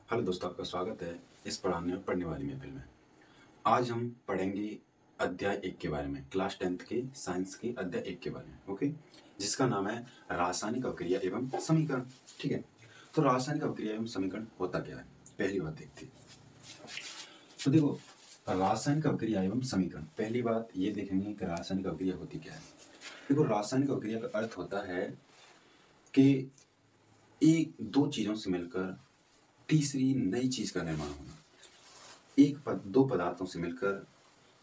Hello दोस्तों, आपका स्वागत है इस पढ़ने वाली महफिल में। आज हम पढ़ेंगे अध्याय 1 के बारे में, क्लास 10th के साइंस के अध्याय 1 के बारे में, ओके, जिसका नाम है रासायनिक अभिक्रिया एवं समीकरण। ठीक है, तो रासायनिक अभिक्रिया एवं समीकरण होता क्या है, पहली बात देखते हैं। तो देखो, रासायनिक अभिक्रिया एवं समीकरण, पहली बात ये देखेंगे कि रासायनिक अभिक्रिया होती क्या है। देखो, रासायनिक अभिक्रिया का अर्थ होता है कि एक दो चीजों से मिलकर तीसरी नई चीज का निर्माण होना, दो पदार्थों से मिलकर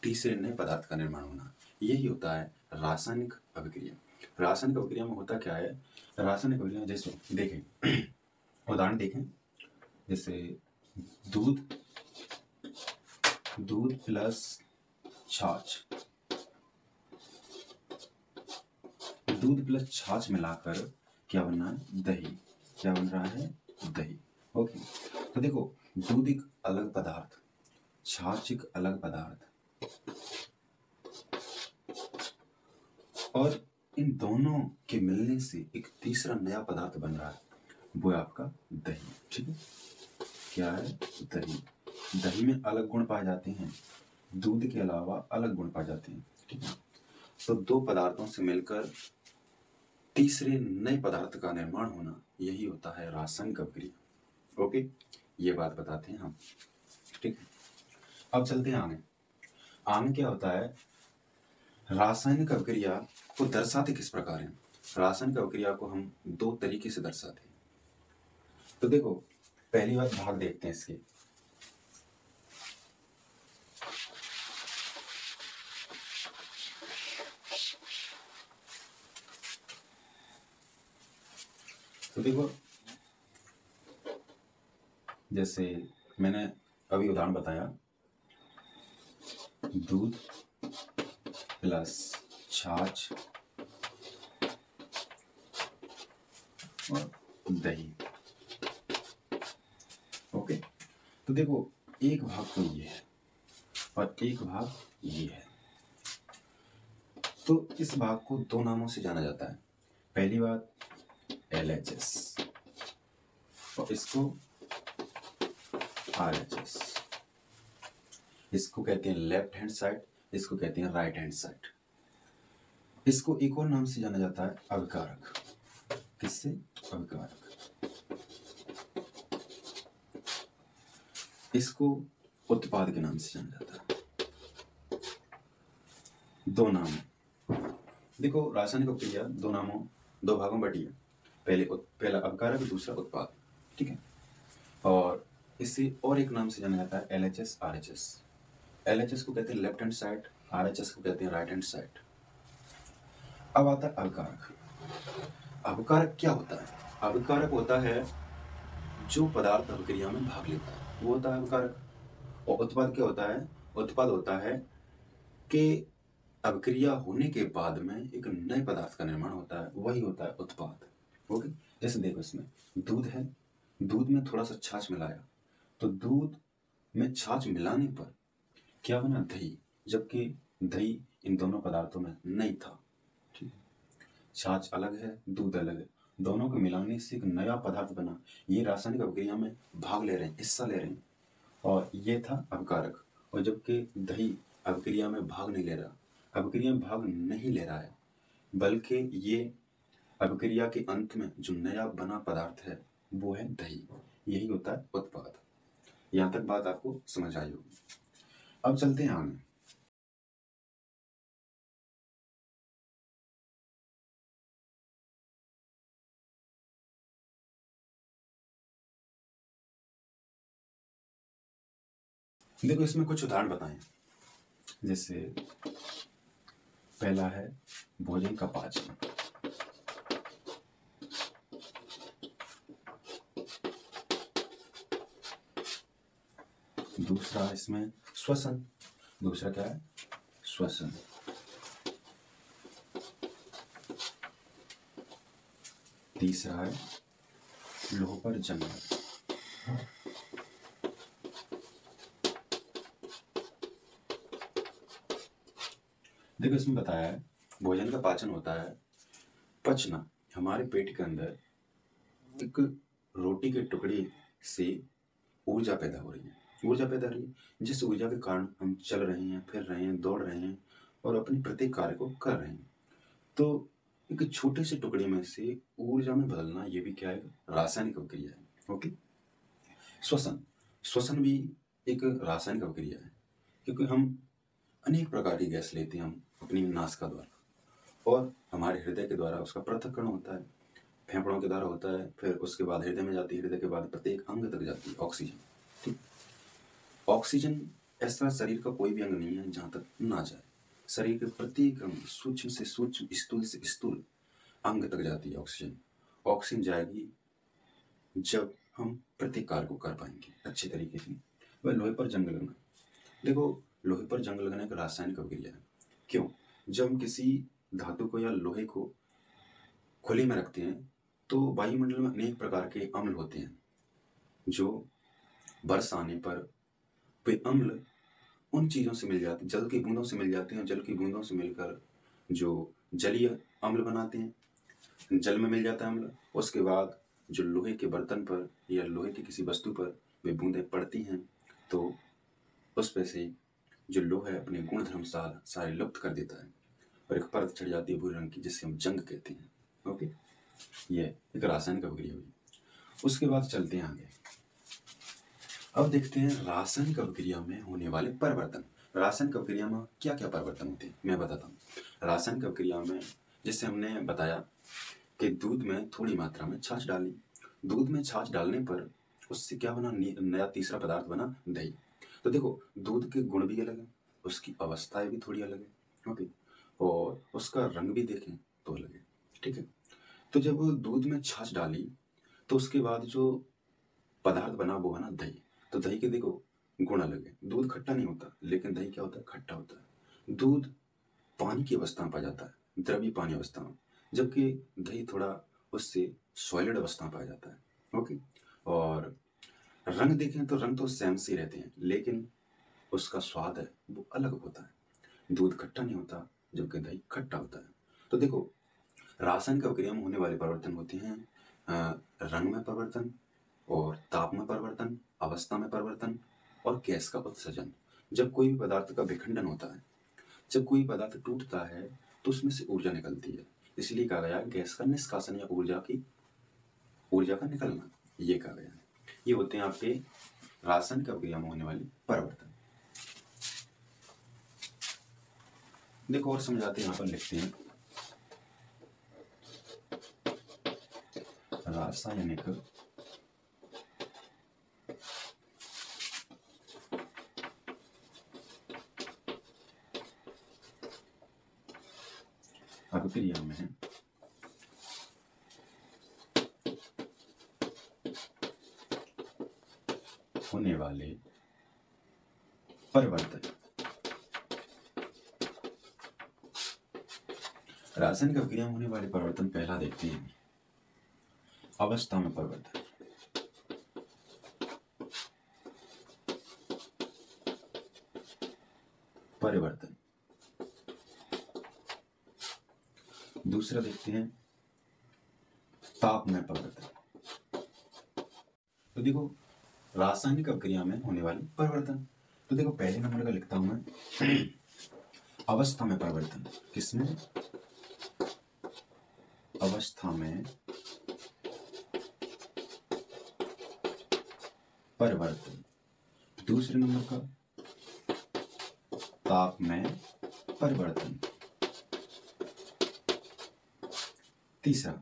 तीसरे नए पदार्थ का निर्माण होना, यही होता है रासायनिक अभिक्रिया। रासायनिक अभिक्रिया में होता क्या है, रासायनिक अभिक्रिया जैसे देखें, उदाहरण देखें, जैसे दूध प्लस छाछ, दूध प्लस छाछ मिलाकर क्या बन रहा है, दही। क्या बन रहा है, दही। ओके, तो देखो, दूध एक अलग पदार्थ, छाछ एक अलग पदार्थ, और इन दोनों के मिलने से एक तीसरा नया पदार्थ बन रहा है, वो है आपका दही। ठीक है, क्या है, दही। दही में अलग गुण पाए जाते हैं, दूध के अलावा अलग गुण पाए जाते हैं। ठीक है, तो दो पदार्थों से मिलकर तीसरे नए पदार्थ का निर्माण होना, यही होता है रासायनिक अभिक्रिया। ओके, ये बात बताते हैं हम। ठीक है, अब चलते हैं आगे। आगे क्या होता है, रासायनिक अभिक्रिया को दर्शाते किस प्रकार हैं। रासायनिक अभिक्रिया को हम दो तरीके से दर्शाते हैं। तो देखो, पहली बात भाग देखते हैं इसके। तो देखो, जैसे मैंने अभी उदाहरण बताया, दूध प्लस छाछ और दही। ओके, तो देखो, एक भाग तो ये है और एक भाग ये है। तो इस भाग को दो नामों से जाना जाता है। पहली बात LHS और इसको RHS। इसको कहते हैं लेफ्ट हैंड साइड, इसको कहते हैं राइट हैंड साइड। इसको एक और नाम से जाना जाता है अभिकारक। किससे, अभिकारक। इसको उत्पाद के नाम से जाना जाता है। दो नाम, देखो, रासायनिक अभिक्रिया दो भागों में बटी है। पहला अभिकारक, दूसरा उत्पाद। ठीक है, और इसे और एक नाम से जाना जाता है LHS RHS। LHS को कहते हैं लेफ्ट हैंड साइड, RHS को कहते हैं राइट हैंड साइड। अब आता है अभिकारक। अभिकारक क्या होता है, अभिकारक होता है जो पदार्थ अभिक्रिया में भाग लेता है, वो होता है अभिकारक। और उत्पाद क्या होता है, उत्पाद होता है कि अभिक्रिया होने के बाद में एक नए पदार्थ का निर्माण होता है, वही होता है उत्पाद। ओके, जैसे देखो, इसमें दूध है, दूध में थोड़ा सा छाछ मिलाया, तो दूध में छाछ मिलाने पर क्या बना, दही। जबकि दही इन दोनों पदार्थों में नहीं था। ठीक है, छाछ अलग है, दूध अलग है, दोनों को मिलाने से एक नया पदार्थ बना। ये रासायनिक अभिक्रिया में भाग ले रहे हैं, हिस्सा ले रहे हैं, और ये था अभिकारक। और जबकि दही अभिक्रिया में भाग नहीं ले रहा, अभिक्रिया में भाग नहीं ले रहा है, बल्कि ये अभिक्रिया के अंत में जो नया बना पदार्थ है वो है दही, यही होता है उत्पाद। यहां तक बात आपको समझ आई होगी। अब चलते हैं आगे। देखो, इसमें कुछ उदाहरण बताएं। जैसे पहला है भोजन का पाचन, दूसरा इसमें श्वसन, दूसरा क्या है, श्वसन। तीसरा है लोह पर जंग। देखो, इसमें बताया है भोजन का पाचन होता है पचना। हमारे पेट के अंदर एक रोटी के टुकड़े से ऊर्जा पैदा हो रही है। ऊर्जा पैदा हो रही है, जिस ऊर्जा के कारण हम चल रहे हैं, फिर रहे हैं, दौड़ रहे हैं और अपने प्रत्येक कार्य को कर रहे हैं। तो एक छोटे से टुकड़े में से ऊर्जा में बदलना, ये भी क्या है, रासायनिक अभिक्रिया है। ओके। श्वसन, श्वसन भी एक रासायनिक अभिक्रिया है, क्योंकि हम अनेक प्रकार की गैस लेते हैं हम अपनी नासिका द्वारा, और हमारे हृदय के द्वारा उसका पृथक्करण होता है, फेफड़ों के द्वारा होता है, फिर उसके बाद हृदय में जाती है, हृदय के बाद प्रत्येक अंग तक जाती है ऑक्सीजन। ठीक। ऑक्सीजन ऐसा शरीर का कोई भी अंग नहीं है जहाँ तक ना जाए। शरीर के प्रत्येक अंग, सूक्ष्म से सूक्ष्म, स्थूल से स्थूल अंग तक जाती है ऑक्सीजन। ऑक्सीजन जाएगी जब हम प्रत्येक कार्य को कर पाएंगे अच्छे तरीके से। वह लोहे पर जंग लगना, देखो लोहे पर जंग लगना एक रासायनिक अभिक्रिया है। क्यों? जब हम किसी धातु को या लोहे को खुले में रखते हैं तो वायुमंडल में अनेक प्रकार के अम्ल होते हैं, जो वर्षा आने पर वे अम्ल उन चीज़ों से मिल जाते हैं, जल की बूंदों से मिल जाते हैं, और जल की बूंदों से मिलकर जो जलीय अम्ल बनाते हैं, जल में मिल जाता है अम्ल। उसके बाद जो लोहे के बर्तन पर या लोहे की किसी वस्तु पर वे बूंदें पड़ती हैं, तो उस पे से जो लोहा है अपने गुण धर्म सारे लुप्त कर देता है, और एक परत चढ़ जाती है भूरे रंग की, जिससे हम जंग कहते हैं। ओके, ये एक रासायनिक अभिक्रिया हुई। उसके बाद चलते हैं आगे। अब देखते हैं रासायनिक अभिक्रिया में होने वाले परिवर्तन। रासायनिक अभिक्रिया में क्या क्या परिवर्तन होते हैं मैं बताता हूँ। रासायनिक अभिक्रिया में जैसे हमने बताया कि दूध में थोड़ी मात्रा में छाछ डाली, दूध में छाछ डालने पर उससे क्या बना, नया तीसरा पदार्थ बना, दही। तो देखो दूध के गुण भी अलग है, उसकी अवस्थाएं भी थोड़ी अलग है। ओके, और उसका रंग भी देखें तो अलग है। ठीक है, तो जब दूध में छाछ डाली तो उसके बाद जो पदार्थ बना वो बना दही। तो दही के देखो गुण अलग है, दूध खट्टा नहीं होता, लेकिन दही क्या होता है, खट्टा होता है। दूध पानी की अवस्था में पाया जाता है, द्रवी पानी अवस्था में, जबकि दही थोड़ा उससे सॉलिड अवस्था में पाया जाता है। ओके, और रंग देखें तो रंग तो सेम से ही रहते हैं, लेकिन उसका स्वाद है वो अलग होता है। दूध खट्टा नहीं होता, जबकि दही खट्टा होता है। तो देखो रासायनिक अभिक्रिया में होने वाले परिवर्तन होते हैं रंग में परिवर्तन, और ताप में परिवर्तन, अवस्था में परिवर्तन, और गैस का उत्सर्जन। जब कोई भी पदार्थ का विखंडन होता है, जब कोई पदार्थ टूटता है तो उसमें से ऊर्जा निकलती है, इसलिए कहा गया गैस का निष्कासन या ऊर्जा का निकलना, ये कहा गया है। ये होते हैं आपके रासायनिक अभिक्रिया में होने वाले परिवर्तन। देखो और समझाते हैं, यहाँ पर लिखते हैं रासायनिक अभिक्रिया में होने वाले परिवर्तन। रासायनिक अभिक्रिया में होने वाले परिवर्तन पहला देखते हैं, अवस्था में परिवर्तन। परिवर्तन दूसरा देखते हैं, ताप में परिवर्तन। तो देखो रासायनिक अभिक्रिया में होने वाले परिवर्तन, तो देखो पहले नंबर का लिखता हूं मैं अवस्था में परिवर्तन। किसमें? अवस्था में परिवर्तन। दूसरे नंबर का ताप में परिवर्तन। तीसरा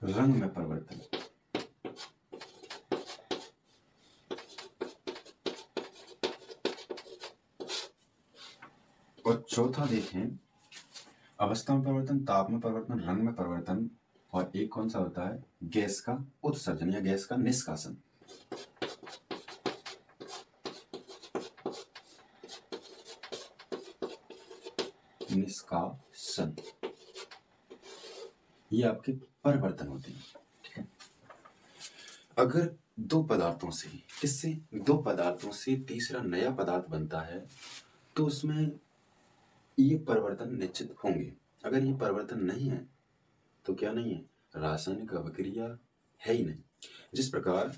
रंग में परिवर्तन। और चौथा देखें, अवस्था में परिवर्तन, ताप में परिवर्तन, रंग में परिवर्तन, और एक कौन सा होता है, गैस का उत्सर्जन या गैस का निष्कासन। निष्कासन, ये आपके परिवर्तन होते हैं। ठीक है, अगर दो पदार्थों से, किससे, दो पदार्थों से तीसरा नया पदार्थ बनता है तो उसमें ये परिवर्तन निश्चित होंगे। अगर ये परिवर्तन नहीं है तो क्या नहीं है, रासायनिक अभिक्रिया है ही नहीं। जिस प्रकार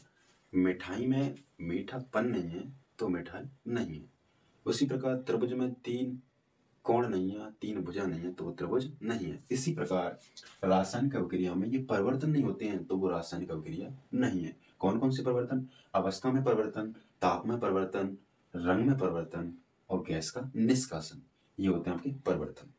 मिठाई में मीठापन नहीं है तो मिठाई नहीं है। उसी प्रकार त्रिभुज में 3 कोण नहीं है, 3 भुजा नहीं है तो वो त्रिभुज नहीं है। इसी प्रकार रासायनिक अभिक्रिया में ये परिवर्तन नहीं होते हैं तो वो रासायनिक अभिक्रिया नहीं है। कौन कौन से परिवर्तन? अवस्था में परिवर्तन, ताप में परिवर्तन, रंग में परिवर्तन और गैस का निष्कासन, ये होते हैं आपके परिवर्तन।